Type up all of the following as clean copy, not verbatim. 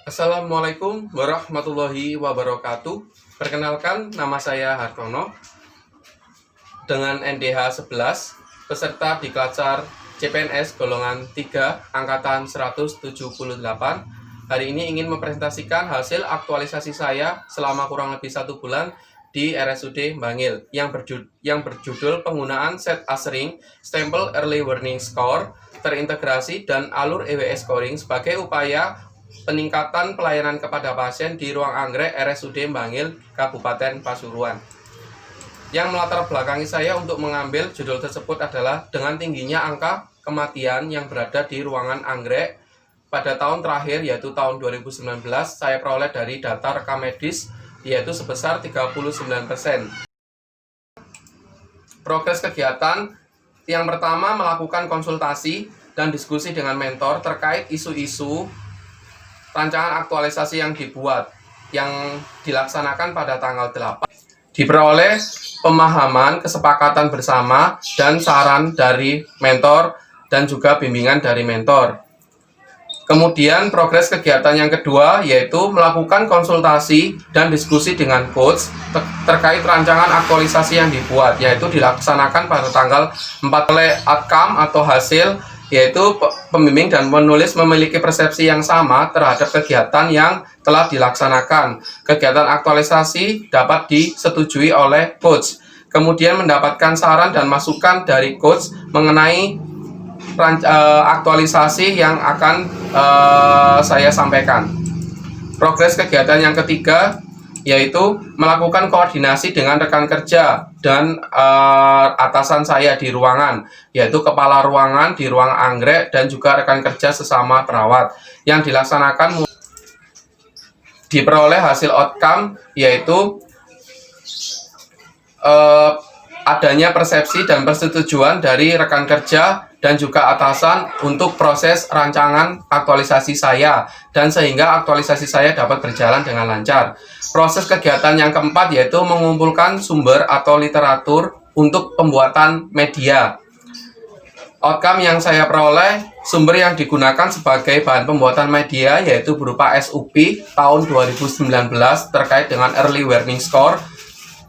Assalamualaikum warahmatullahi wabarakatuh. Perkenalkan, nama saya Hartono dengan NDH 11, peserta Diklatcar CPNS golongan 3 angkatan 178. Hari ini ingin mempresentasikan hasil aktualisasi saya selama kurang lebih 1 bulan di RSUD Bangil yang berjudul penggunaan set asring, stempel early warning score, terintegrasi dan alur EWS scoring sebagai upaya peningkatan pelayanan kepada pasien di ruang anggrek RSUD Bangil, Kabupaten Pasuruan. Yang melatar belakangi saya untuk mengambil judul tersebut adalah dengan tingginya angka kematian yang berada di ruangan anggrek pada tahun terakhir, yaitu tahun 2019, saya peroleh dari data rekam medis, yaitu sebesar 39%. Progres kegiatan yang pertama, melakukan konsultasi dan diskusi dengan mentor terkait isu-isu rancangan aktualisasi yang dilaksanakan pada tanggal 8. Diperoleh pemahaman, kesepakatan bersama, dan saran dari mentor dan juga bimbingan dari mentor. Kemudian progres kegiatan yang kedua yaitu melakukan konsultasi dan diskusi dengan coach terkait rancangan aktualisasi yang dibuat, yaitu dilaksanakan pada tanggal 4. Oleh outcome atau hasil, yaitu pembimbing dan penulis memiliki persepsi yang sama terhadap kegiatan yang telah dilaksanakan. Kegiatan aktualisasi dapat disetujui oleh coach. Kemudian mendapatkan saran dan masukan dari coach mengenai aktualisasi yang akan saya sampaikan. Progres kegiatan yang ketiga yaitu melakukan koordinasi dengan rekan kerja dan atasan saya di ruangan, yaitu kepala ruangan di ruang anggrek dan juga rekan kerja sesama perawat. Yang dilaksanakan diperoleh hasil outcome yaitu adanya persepsi dan persetujuan dari rekan kerja dan juga atasan untuk proses rancangan aktualisasi saya, dan sehingga aktualisasi saya dapat berjalan dengan lancar. Proses kegiatan yang keempat yaitu mengumpulkan sumber atau literatur untuk pembuatan media. Outcome yang saya peroleh, sumber yang digunakan sebagai bahan pembuatan media yaitu berupa SUP tahun 2019 terkait dengan early warning score,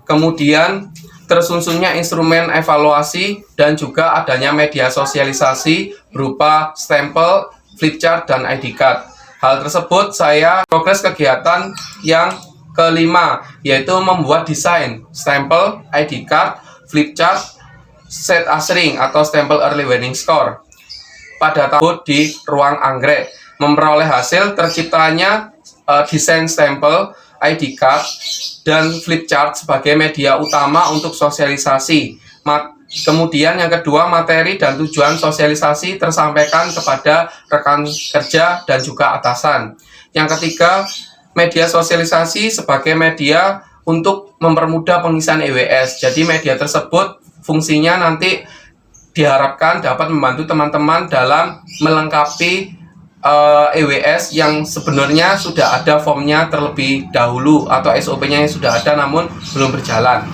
kemudian tersusunnya instrumen evaluasi dan juga adanya media sosialisasi berupa stempel, flipchart, dan ID card. Hal tersebut saya progres kegiatan yang kelima yaitu membuat desain stempel, ID card, flipchart, set asring atau stempel early warning score pada tahun di ruang anggrek. Memperoleh hasil terciptanya desain stempel, ID card, dan flipchart sebagai media utama untuk sosialisasi. Kemudian yang kedua, materi dan tujuan sosialisasi tersampaikan kepada rekan kerja dan juga atasan. Yang ketiga, media sosialisasi sebagai media untuk mempermudah pengisian EWS. Jadi media tersebut fungsinya nanti diharapkan dapat membantu teman-teman dalam melengkapi EWS yang sebenarnya sudah ada formnya terlebih dahulu atau SOP-nya yang sudah ada namun belum berjalan.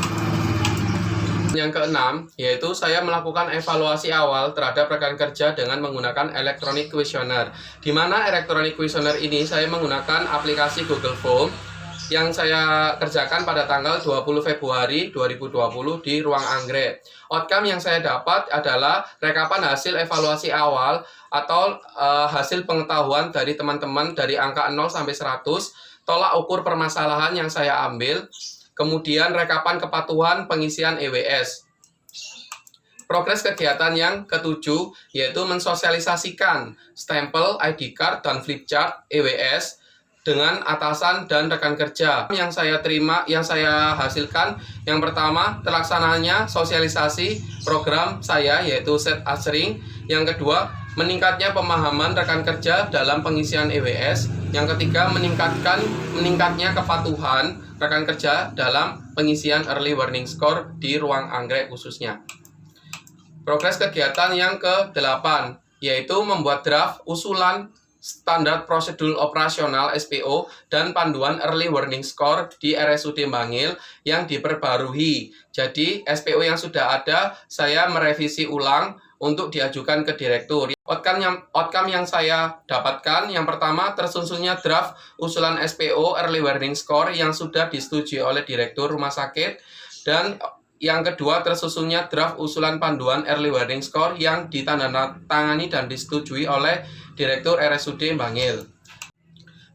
Yang keenam, yaitu saya melakukan evaluasi awal terhadap rekan kerja dengan menggunakan electronic questionnaire. Di mana electronic questionnaire ini saya menggunakan aplikasi Google Form yang saya kerjakan pada tanggal 20 Februari 2020 di ruang anggrek. Outcome yang saya dapat adalah rekapan hasil evaluasi awal atau hasil pengetahuan dari teman-teman dari angka 0 sampai 100, tolak ukur permasalahan yang saya ambil, kemudian rekapan kepatuhan pengisian EWS. Progres kegiatan yang ketujuh yaitu mensosialisasikan stempel, ID card, dan flipchart EWS dengan atasan dan rekan kerja. Yang saya hasilkan, yang pertama terlaksananya sosialisasi program saya yaitu set asring. Yang kedua, meningkatnya pemahaman rekan kerja dalam pengisian EWS. Yang ketiga, meningkatnya kepatuhan rekan kerja dalam pengisian early warning score di ruang anggrek khususnya. Progres kegiatan yang ke-8 yaitu membuat draft usulan standar prosedur operasional SPO dan panduan early warning score di RSUD Bangil yang diperbarui. Jadi SPO yang sudah ada saya merevisi ulang untuk diajukan ke direktur. Outcome yang saya dapatkan, yang pertama tersusunnya draft usulan SPO Early Warning Score yang sudah disetujui oleh direktur rumah sakit, dan yang kedua tersusunnya draft usulan panduan Early Warning Score yang ditandatangani dan disetujui oleh direktur RSUD Bangil.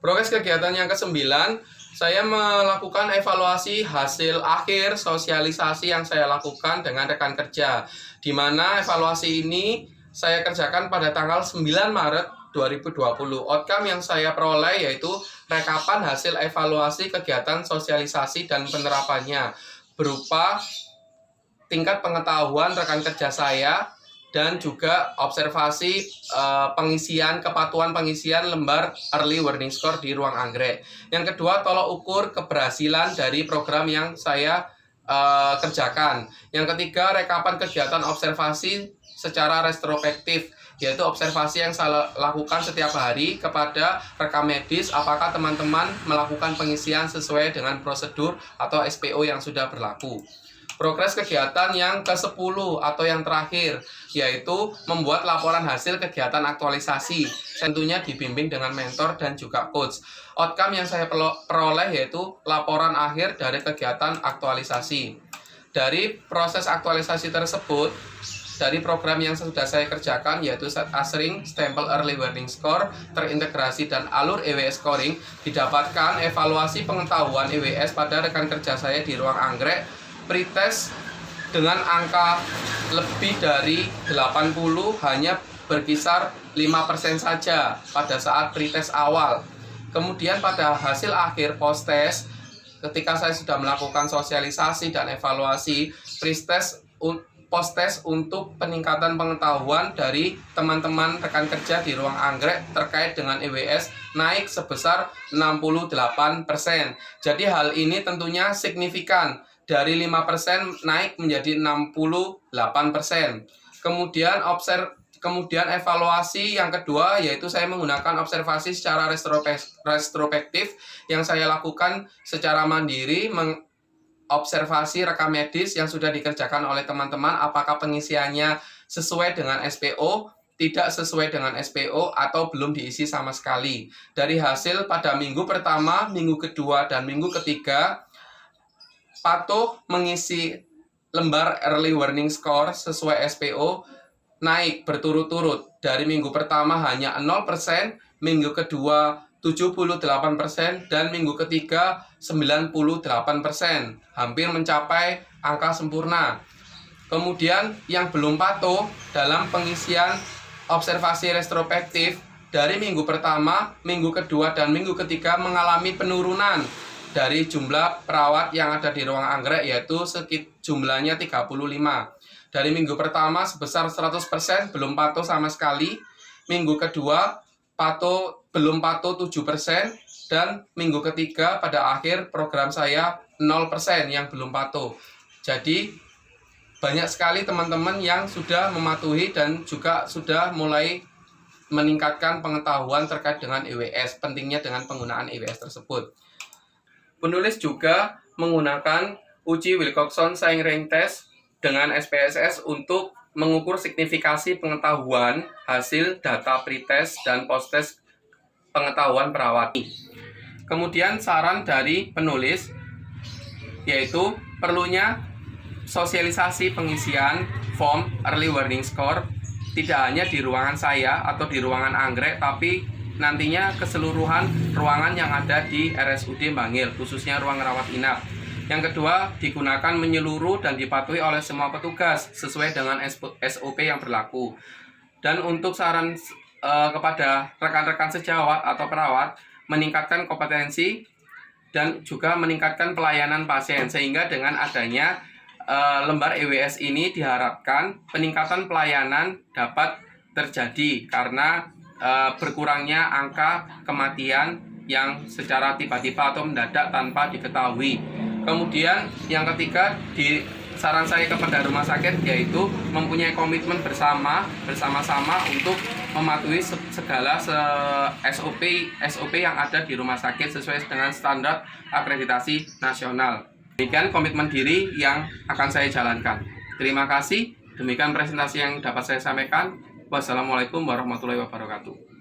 Progres kegiatan yang ke-9, saya melakukan evaluasi hasil akhir sosialisasi yang saya lakukan dengan rekan kerja, di mana evaluasi ini saya kerjakan pada tanggal 9 Maret 2020. Outcome yang saya peroleh yaitu rekapan hasil evaluasi kegiatan sosialisasi dan penerapannya, berupa tingkat pengetahuan rekan kerja saya dan juga observasi kepatuhan pengisian lembar Early Warning Score di ruang anggrek. Yang kedua, tolok ukur keberhasilan dari program yang saya kerjakan. Yang ketiga, rekapan kegiatan observasi secara retrospektif, yaitu observasi yang saya lakukan setiap hari kepada rekam medis, apakah teman-teman melakukan pengisian sesuai dengan prosedur atau SPO yang sudah berlaku. Progres kegiatan yang ke-10 atau yang terakhir, yaitu membuat laporan hasil kegiatan aktualisasi, tentunya dibimbing dengan mentor dan juga coach. Outcome yang saya peroleh yaitu laporan akhir dari kegiatan aktualisasi. Dari proses aktualisasi tersebut, dari program yang sudah saya kerjakan, yaitu set asring, stempel Early Warning Score, terintegrasi, dan alur EWS scoring, didapatkan evaluasi pengetahuan EWS pada rekan kerja saya di ruang anggrek, pretest dengan angka lebih dari 80 hanya berkisar 5% saja pada saat pretest awal. Kemudian pada hasil akhir post-test, ketika saya sudah melakukan sosialisasi dan evaluasi, post-test untuk peningkatan pengetahuan dari teman-teman rekan kerja di ruang anggrek terkait dengan EWS naik sebesar 68%. Jadi hal ini tentunya signifikan, dari 5% naik menjadi 68%. Kemudian evaluasi yang kedua, yaitu saya menggunakan observasi secara retrospektif yang saya lakukan secara mandiri, observasi rekam medis yang sudah dikerjakan oleh teman-teman, apakah pengisiannya sesuai dengan SPO, tidak sesuai dengan SPO, atau belum diisi sama sekali. Dari hasil pada minggu pertama, minggu kedua, dan minggu ketiga, patuh mengisi lembar Early Warning Score sesuai SPO naik berturut-turut. Dari minggu pertama hanya 0%, minggu kedua 78%, dan minggu ketiga 98%, hampir mencapai angka sempurna. Kemudian yang belum patuh dalam pengisian observasi retrospektif, dari minggu pertama, minggu kedua, dan minggu ketiga mengalami penurunan dari jumlah perawat yang ada di ruang anggrek, yaitu jumlahnya 35. Dari minggu pertama sebesar 100% belum patuh sama sekali, minggu kedua belum patuh 7%, dan minggu ketiga pada akhir program saya 0% yang belum patuh. Jadi banyak sekali teman-teman yang sudah mematuhi dan juga sudah mulai meningkatkan pengetahuan terkait dengan EWS, pentingnya dengan penggunaan EWS tersebut. Penulis juga menggunakan uji Wilcoxon Saing Rank Test dengan SPSS untuk mengukur signifikasi pengetahuan hasil data pretest dan posttest pengetahuan perawat. Kemudian saran dari penulis yaitu perlunya sosialisasi pengisian form Early Warning Score tidak hanya di ruangan saya atau di ruangan anggrek, tapi nantinya keseluruhan ruangan yang ada di RSUD Bangil, khususnya ruang rawat inap. Yang kedua, digunakan menyeluruh dan dipatuhi oleh semua petugas sesuai dengan SOP yang berlaku. Dan untuk saran kepada rekan-rekan sejawat atau perawat, meningkatkan kompetensi dan juga meningkatkan pelayanan pasien, sehingga dengan adanya lembar EWS ini diharapkan peningkatan pelayanan dapat terjadi karena berkurangnya angka kematian yang secara tiba-tiba atau mendadak tanpa diketahui. Kemudian yang ketiga, saran saya kepada rumah sakit yaitu mempunyai komitmen bersama-sama untuk mematuhi segala SOP yang ada di rumah sakit sesuai dengan standar akreditasi nasional. Demikian komitmen diri yang akan saya jalankan. Terima kasih. Demikian presentasi yang dapat saya sampaikan. Wassalamualaikum warahmatullahi wabarakatuh.